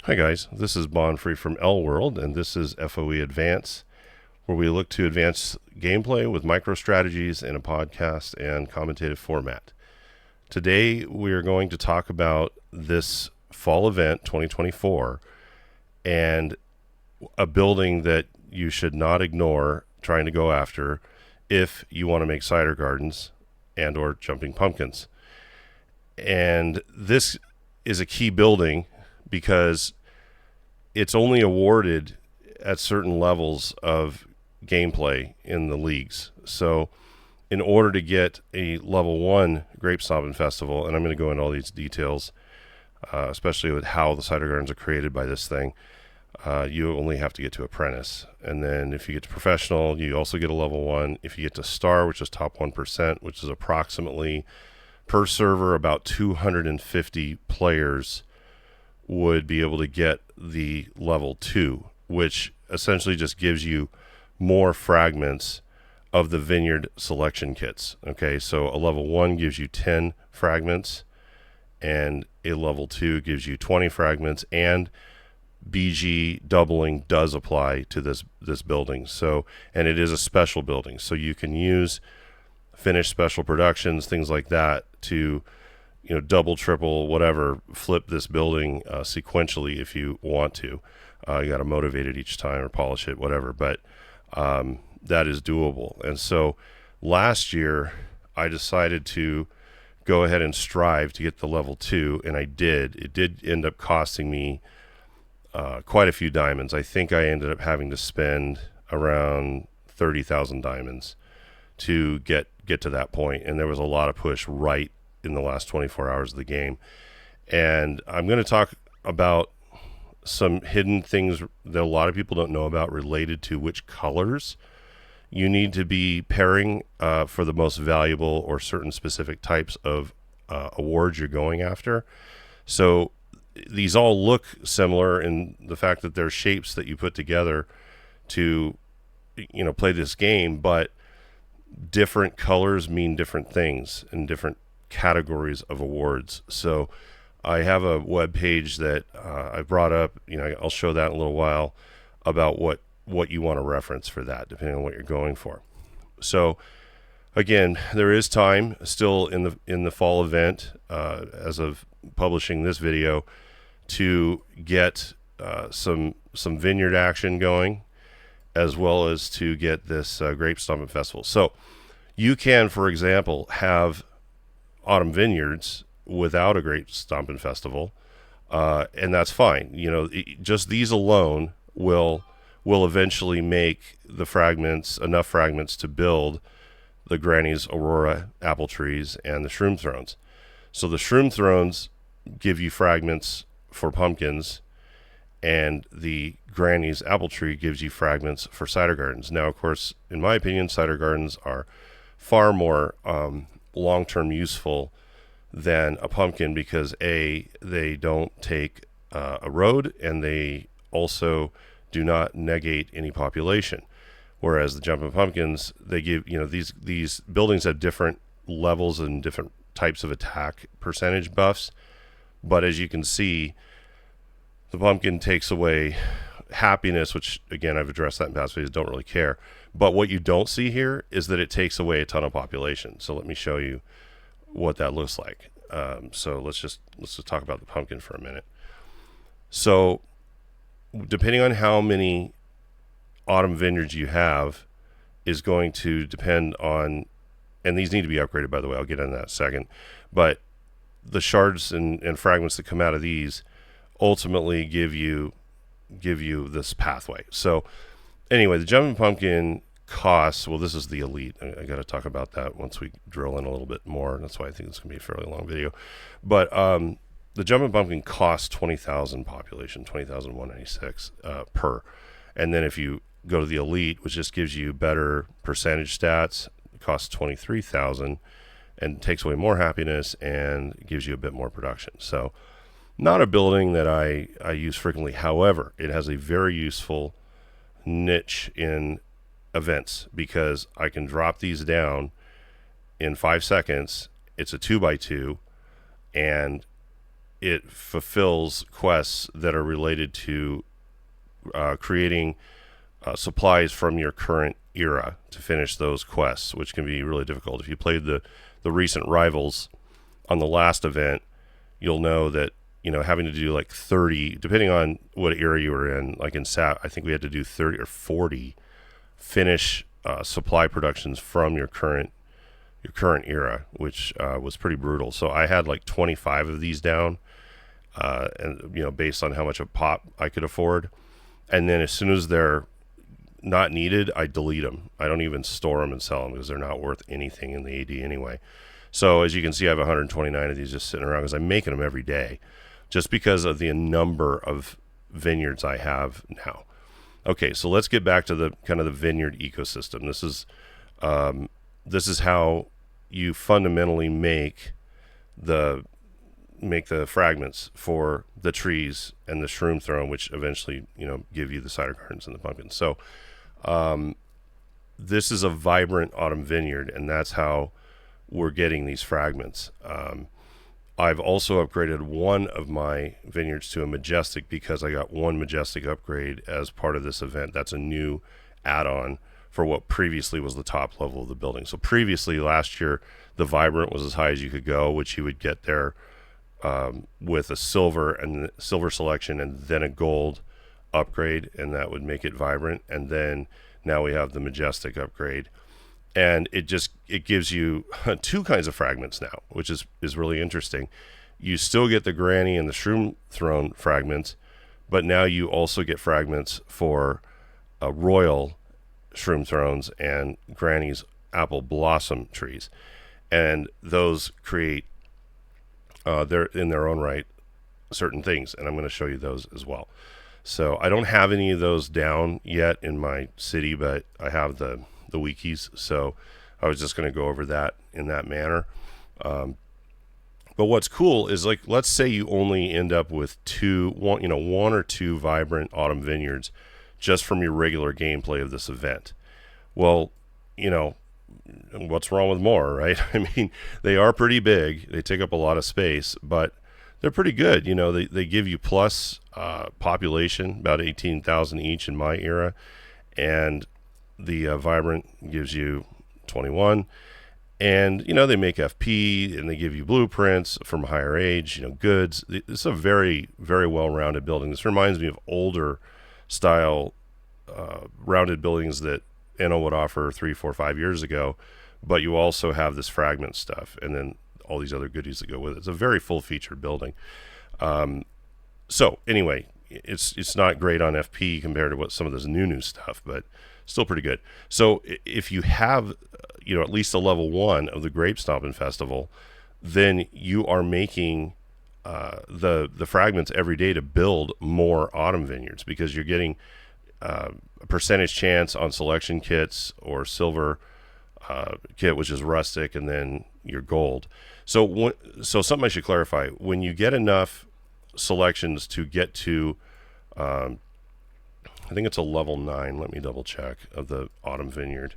Hi guys, this is Bond Free from L World, and this is FOE Advance, where we look to advance gameplay with micro strategies in a podcast and commentative format. Today we are going to talk about this fall event 2024 and a building that you should not ignore trying to go after if you want to make cider gardens and or jumping pumpkins. And this is a key building because it's only awarded at certain levels of gameplay in the leagues. So in order to get a level 1 Grape Stompin Festival, and I'm going to go into all these details, especially with how the cider gardens are created by this thing, you only have to get to apprentice. And then if you get to professional, you also get a level 1. If you get to star, which is top 1%, which is approximately per server about 250 players would be able to get the level 2, which essentially just gives you more fragments of the vineyard selection kits. Okay, so a level 1 gives you 10 fragments, and a level 2 gives you 20 fragments, and BG doubling does apply to this building. So, and it is a special building, so you can use finished special productions, things like that, to double, triple, whatever, flip this building sequentially if you want to. You got to motivate it each time or polish it, whatever, but that is doable. And so last year I decided to go ahead and strive to get the level 2, and I did. It did end up costing me quite a few diamonds. I think I ended up having to spend around 30,000 diamonds to get to that point, and there was a lot of push right in the last 24 hours of the game. And I'm going to talk about some hidden things that a lot of people don't know about related to which colors you need to be pairing for the most valuable or certain specific types of awards you're going after. So these all look similar in the fact that they're shapes that you put together to play this game, but different colors mean different things in different categories of awards. So I have a web page that I brought up. I'll show that in a little while about what you want to reference for that, depending on what you're going for. So again, there is time still in the fall event as of publishing this video to get some vineyard action going, as well as to get this Grape Stompin Festival. So you can, for example, have autumn vineyards without a Grape Stompin Festival, and that's fine. Just these alone will eventually make the fragments enough fragments to build the Granny's Aurora apple trees and the Shroom Thrones. So the Shroom Thrones give you fragments for pumpkins, and the Granny's apple tree gives you fragments for cider gardens. Now, of course, in my opinion, cider gardens are far more long-term useful than a pumpkin because they don't take a road, and they also do not negate any population. Whereas the Jumpin Pumpkins, they give these buildings have different levels and different types of attack percentage buffs, but as you can see, the pumpkin takes away happiness, which again I've addressed that in past videos, don't really care. But what you don't see here is that it takes away a ton of population. So let me show you what that looks like. So let's just talk about the pumpkin for a minute. So depending on how many autumn vineyards you have is going to depend on, and these need to be upgraded, by the way, I'll get into that in a second, but the shards and fragments that come out of these ultimately give you this pathway. So anyway, the Jumpin Pumpkin costs, well, this is the elite. I got to talk about that once we drill in a little bit more. That's why I think it's going to be a fairly long video. But the Jumpin Pumpkin costs 20,000 population, 20,196 per. And then if you go to the elite, which just gives you better percentage stats, it costs 23,000 and takes away more happiness and gives you a bit more production. So not a building that I use frequently. However, it has a very useful niche in events because I can drop these down in 5 seconds. It's a 2x2, and it fulfills quests that are related to creating supplies from your current era to finish those quests, which can be really difficult. If you played the recent Rivals on the last event, you'll know that, you know, having to do like 30, depending on what era you were in, like in SAP, I think we had to do 30 or 40 finish supply productions from your current era, which was pretty brutal. So I had like 25 of these down, and you know, based on how much of pop I could afford. And then as soon as they're not needed, I delete them. I don't even store them and sell them because they're not worth anything in the AD anyway. So as you can see, I have 129 of these just sitting around because I'm making them every day, just because of the number of vineyards I have now. Okay, so let's get back to the kind of the vineyard ecosystem. This is how you fundamentally make the fragments for the trees and the Shroom Throne, which eventually, you know, give you the cider gardens and the pumpkins. So this is a vibrant autumn vineyard, and that's how we're getting these fragments. I've also upgraded one of my vineyards to a majestic because I got one majestic upgrade as part of this event. That's a new add-on for what previously was the top level of the building. So previously, last year, the vibrant was as high as you could go, which you would get there with a silver selection and then a gold upgrade, and that would make it vibrant. And then now we have the majestic upgrade, and it gives you two kinds of fragments now, which is really interesting. You still get the Granny and the Shroom Throne fragments, but now you also get fragments for Royal Shroom Thrones and Granny's apple blossom trees, and those create they're in their own right certain things, and I'm going to show you those as well. So I don't have any of those down yet in my city, but I have the wikis, so I was just going to go over that in that manner. But what's cool is, like, let's say you only end up with one or two vibrant autumn vineyards just from your regular gameplay of this event. Well, you know, what's wrong with more, right? I mean, they are pretty big. They take up a lot of space, but they're pretty good. You know, they give you plus population, about 18,000 each in my era, and the vibrant gives you 21. And, you know, they make FP and they give you blueprints from higher age, you know, goods. It's a very, very well-rounded building. This reminds me of older style rounded buildings that Enno would offer 3, 4, 5 years ago, but you also have this fragment stuff and then all these other goodies that go with it. It's a very full-featured building. So anyway, it's not great on FP compared to what some of this new stuff, but still pretty good. So if you have, you know, at least a level 1 of the Grape Stompin Festival, then you are making the fragments every day to build more autumn vineyards, because you're getting a percentage chance on selection kits or silver kit, which is rustic, and then your gold. So something I should clarify: when you get enough selections to get to, I think it's a level 9. Let me double check of the autumn vineyard.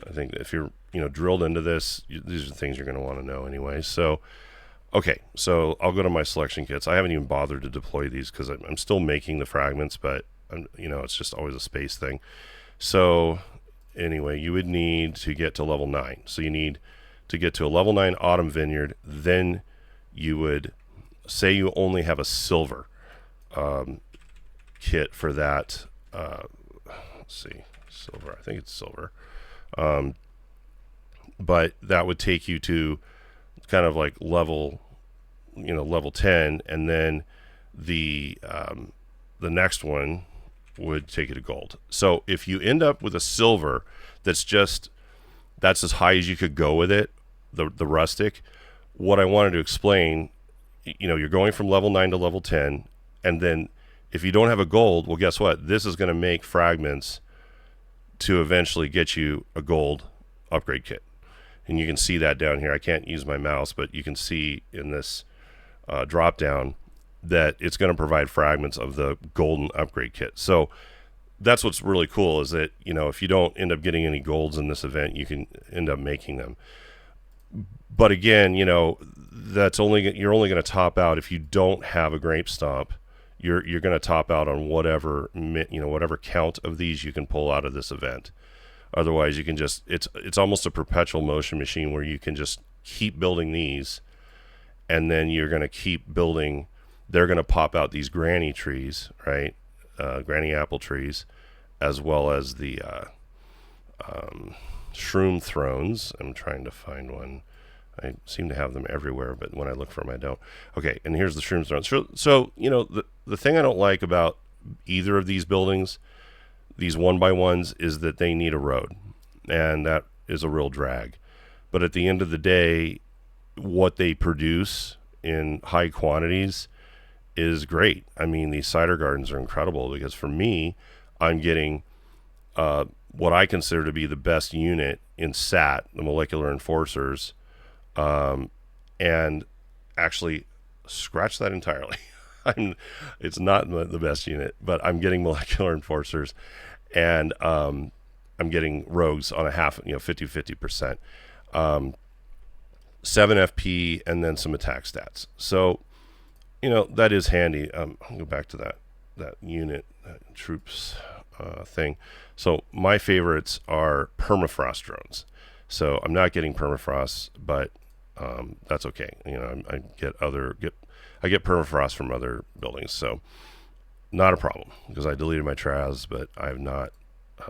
I think if you're, you know, drilled into this, these are things you're going to want to know anyway. So, okay, so I'll go to my selection kits. I haven't even bothered to deploy these because I'm still making the fragments, but you know, it's just always a space thing. So anyway, you would need to get to level 9. So you need to get to a level 9 autumn vineyard. Then you would say you only have a silver kit for that. Let's see, silver. I think it's silver. But that would take you to kind of like level 10, and then the next one would take you to gold. So if you end up with a silver that's as high as you could go with it, the rustic, what I wanted to explain, you know, you're going from level 9 to level 10, and then if you don't have a gold, well, guess what? This is going to make fragments to eventually get you a gold upgrade kit. And you can see that down here. I can't use my mouse, but you can see in this drop down that it's going to provide fragments of the golden upgrade kit. So that's what's really cool, is that, you know, if you don't end up getting any golds in this event, you can end up making them. But again, that's you're only going to top out if you don't have a grape stomp. You're going to top out on whatever whatever count of these you can pull out of this event. Otherwise, you can just it's almost a perpetual motion machine where you can just keep building these, and then you're going to keep building. They're going to pop out these granny trees, right? Granny apple trees, as well as the Shroom Thrones. I'm trying to find one. I seem to have them everywhere, but when I look for them, I don't. Okay, and here's the Shroom Thrones. So the thing I don't like about either of these buildings, these 1x1s, is that they need a road, and that is a real drag. But at the end of the day, what they produce in high quantities is great. I mean, these cider gardens are incredible because for me, I'm getting what I consider to be the best unit in SAT, the molecular enforcers, and actually scratch that entirely. It's not the best unit, but I'm getting molecular enforcers, and I'm getting rogues on a half, 50%, 7 FP, and then some attack stats. So, that is handy. I'll go back to that unit, that troops thing. So my favorites are permafrost drones. So I'm not getting permafrost, but that's okay. I get permafrost from other buildings, so not a problem because I deleted my Traz, but I have not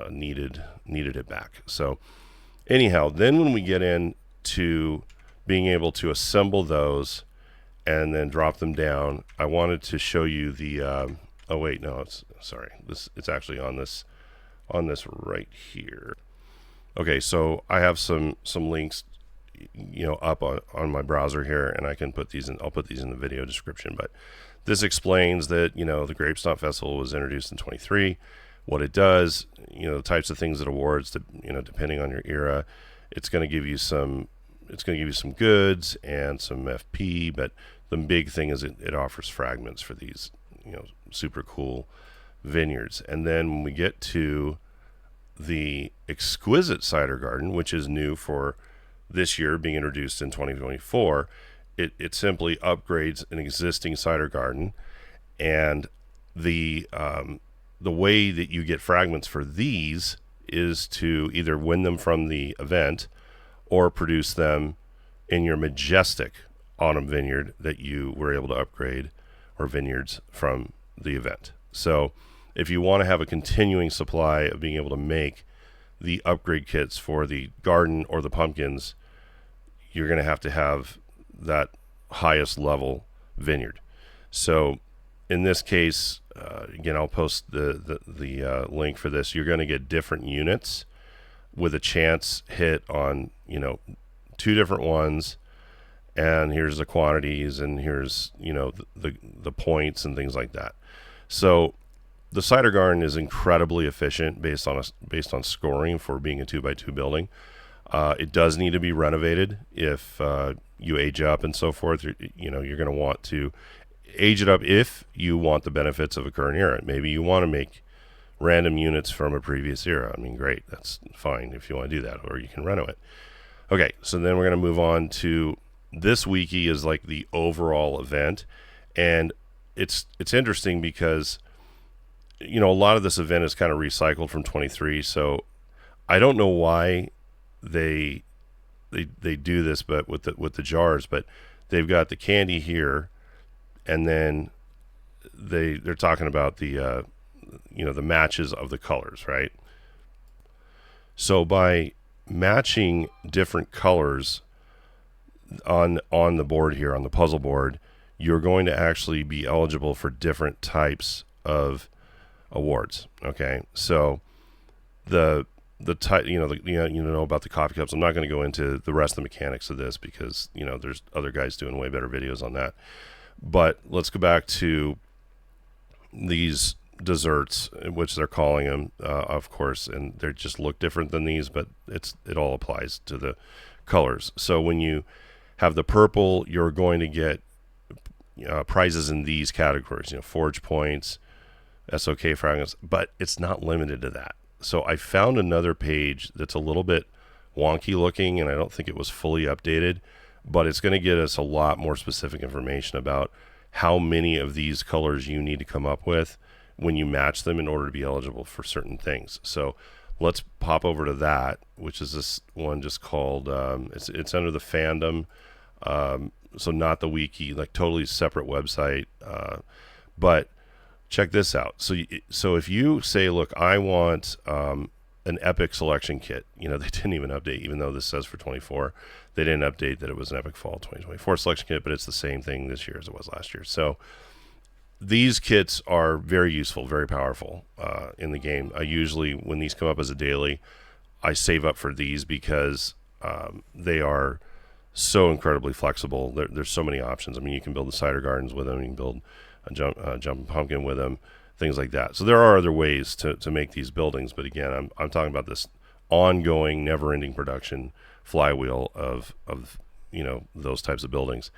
needed it back. So anyhow, then when we get into being able to assemble those and then drop them down, I wanted to show you the. Oh wait, no, it's actually on this right here. Okay, so I have some links, up on my browser here, and I can put these in. I'll put these in the video description. But this explains that the Grape Stomp Festival was introduced in 23. What it does, the types of things it awards, depending on your era, it's going to give you some. It's going to give you some goods and some FP, but the big thing is it offers fragments for these, super cool vineyards. And then when we get to the exquisite cider garden, which is new for this year, being introduced in 2024, it simply upgrades an existing cider garden, and the way that you get fragments for these is to either win them from the event or produce them in your majestic autumn vineyard that you were able to upgrade, or vineyards from the event. So if you want to have a continuing supply of being able to make the upgrade kits for the garden or the pumpkins, you're going to have that highest level vineyard. So in this case, again, I'll post the link for this. You're going to get different units with a chance hit on 2 different ones, and here's the quantities, and here's the points and things like that. So the cider garden is incredibly efficient based on scoring for being a 2x2 building. It does need to be renovated if you age up and so forth. You're going to want to age it up if you want the benefits of a current era. Maybe you want to make random units from a previous era. I mean, great, that's fine if you want to do that, or you can reno it. Okay, so then we're going to move on to this wiki is like the overall event, and it's interesting because a lot of this event is kind of recycled from 23. So I don't know why they do this, but with the jars, but they've got the candy here, and then they're talking about the the matches of the colors, right? So by matching different colors on the board here, on the puzzle board, you're going to actually be eligible for different types of awards. Okay, so the type, about the coffee cups. I'm not going to go into the rest of the mechanics of this because there's other guys doing way better videos on that. But let's go back to these desserts, which they're calling them, of course, and they just look different than these, but it all applies to the colors. So when you have the purple, you're going to get prizes in these categories, forge points, SOK fragments, but it's not limited to that. So I found another page that's a little bit wonky looking, and I don't think it was fully updated, but it's going to get us a lot more specific information about how many of these colors you need to come up with when you match them in order to be eligible for certain things. So let's pop over to that, which is this one just called, it's under the fandom, so not the wiki, like totally separate website, but check this out. So if you say, look, I want an Epic selection kit, they didn't even update, even though this says for 24, they didn't update that it was an Epic Fall 2024 selection kit, but it's the same thing this year as it was last year. So these kits are very useful, very powerful in the game. I usually, when these come up as a daily, I save up for these because they are so incredibly flexible. There's so many options. I mean, you can build the cider gardens with them. You can build a Jumpin Pumpkin with them, things like that. So there are other ways to make these buildings. But again, I'm talking about this ongoing, never-ending production flywheel of those types of buildings.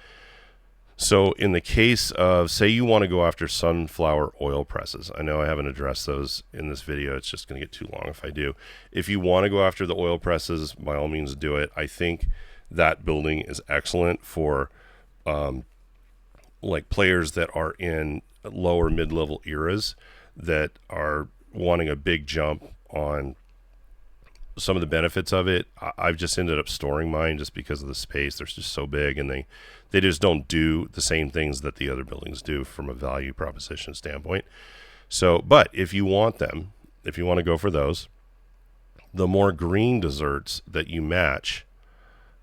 So in the case of, say you want to go after sunflower oil presses, I know I haven't addressed those in this video. It's just going to get too long if I do. If you want to go after the oil presses, by all means do it. I think that building is excellent for like players that are in lower mid-level eras that are wanting a big jump on some of the benefits of it. I've just ended up storing mine just because of the space. They're just so big, and they just don't do the same things that the other buildings do from a value proposition standpoint. So, but if you want them, if you want to go for those, the more green desserts that you match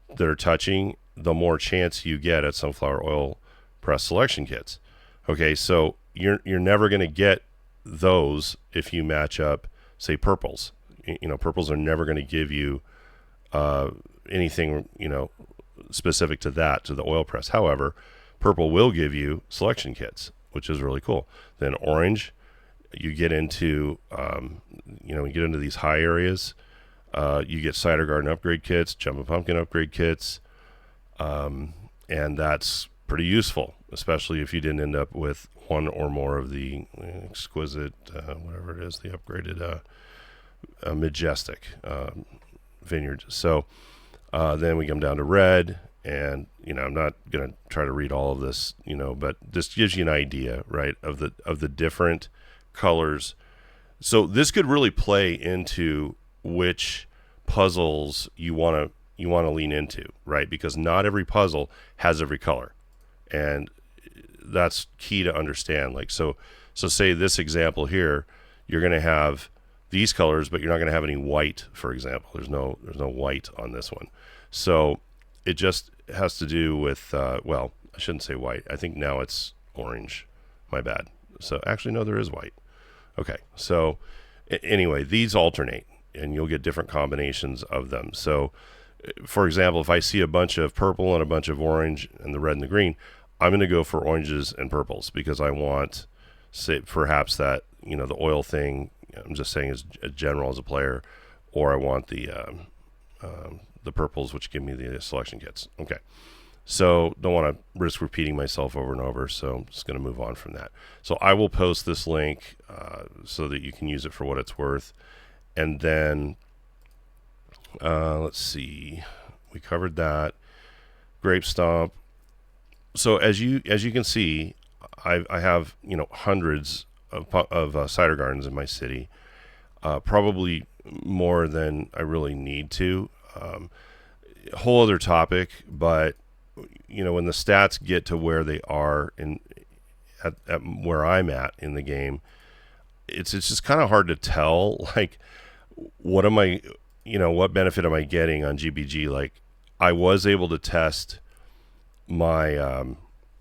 that are touching, the more chance you get at sunflower oil press selection kits. Okay, so you're never going to get those if you match up, say, purples. Purples are never going to give you anything, specific to that, to the oil press. However, purple will give you selection kits, which is really cool. Then orange, you get into, you get into these high areas. You get cider garden upgrade kits, Jumpin Pumpkin upgrade kits, and that's pretty useful, especially if you didn't end up with one or more of the exquisite, whatever it is, the upgraded majestic vineyards. So then we come down to red, and I'm not going to try to read all of this, but this gives you an idea, right, of the different colors. So this could really play into which puzzles you want to lean into, right? Because not every puzzle has every color, and that's key to understand. Like so say this example here, you're going to have these colors, but you're not going to have any white, for example. There's no white on this one. So it just has to do with, well, I shouldn't say white. I think now it's orange. My bad. So actually, no, there is white. Okay. So anyway, these alternate, and you'll get different combinations of them. So for example, if I see a bunch of purple and a bunch of orange and the red and the green, I'm going to go for oranges and purples because I want, say, perhaps that, the oil thing, I'm just saying as a general as a player, or I want the purples, which give me the selection kits. Okay. So don't want to risk repeating myself over and over, so I'm just going to move on from that. So I will post this link so that you can use it for what it's worth. And then, let's see, we covered that. Grape Stomp. So as you can see, I have hundreds of cider gardens in my city, probably more than I really need to. A whole other topic, but when the stats get to where they are at where I'm at in the game, it's just kind of hard to tell, like, what am I, what benefit am I getting on GBG? Like, I was able to test my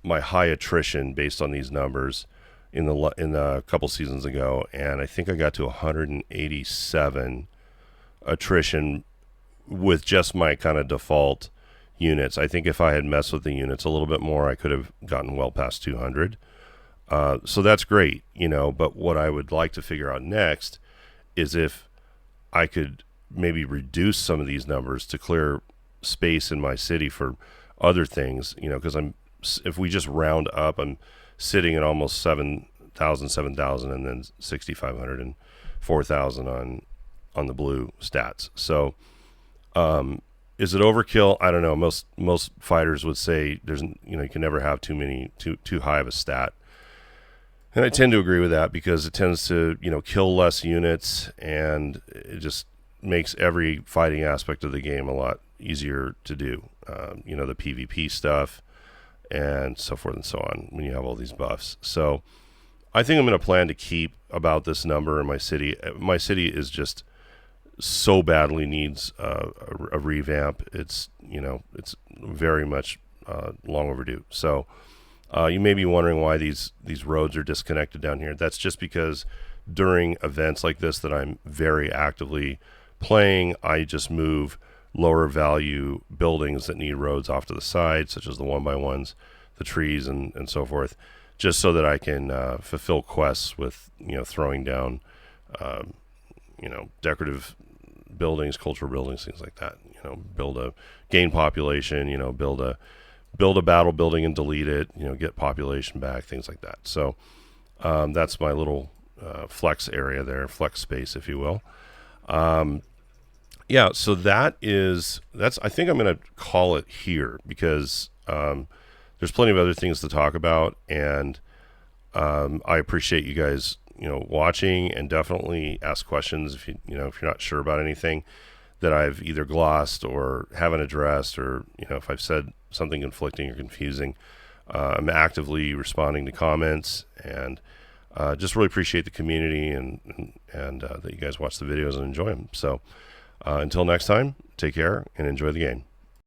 my high attrition based on these numbers in a couple seasons ago, and I think I got to 187 attrition with just my kind of default units. I think if I had messed with the units a little bit more, I could have gotten well past 200. So that's great, but what I would like to figure out next is if I could maybe reduce some of these numbers to clear space in my city for other things, because if we just round up, I'm sitting at almost 7,000, and then 6,500 and 4,000 on the blue stats. So Is it overkill? I don't know. Most fighters would say you can never have too high of a stat. And I tend to agree with that because it tends to, kill less units, and it just makes every fighting aspect of the game a lot easier to do. The PvP stuff and so forth and so on when you have all these buffs. So I think I'm going to plan to keep about this number in my city. My city is just so badly needs a revamp. It's very much long overdue. So you may be wondering why these roads are disconnected down here. That's just because during events like this that I'm very actively playing, I just move lower value buildings that need roads off to the side, such as the 1x1s, the trees, and so forth, just so that I can fulfill quests with throwing down decorative buildings, cultural buildings, things like that. Gain population, build a battle building and delete it, get population back, things like that. So that's my little flex area there, flex space, if you will. So that's I think I'm going to call it here because there's plenty of other things to talk about, and I appreciate you guys watching, and definitely ask questions if if you're not sure about anything that I've either glossed or haven't addressed, or if I've said something conflicting or confusing. I'm actively responding to comments, and just really appreciate the community and that you guys watch the videos and enjoy them. So until next time, take care and enjoy the game.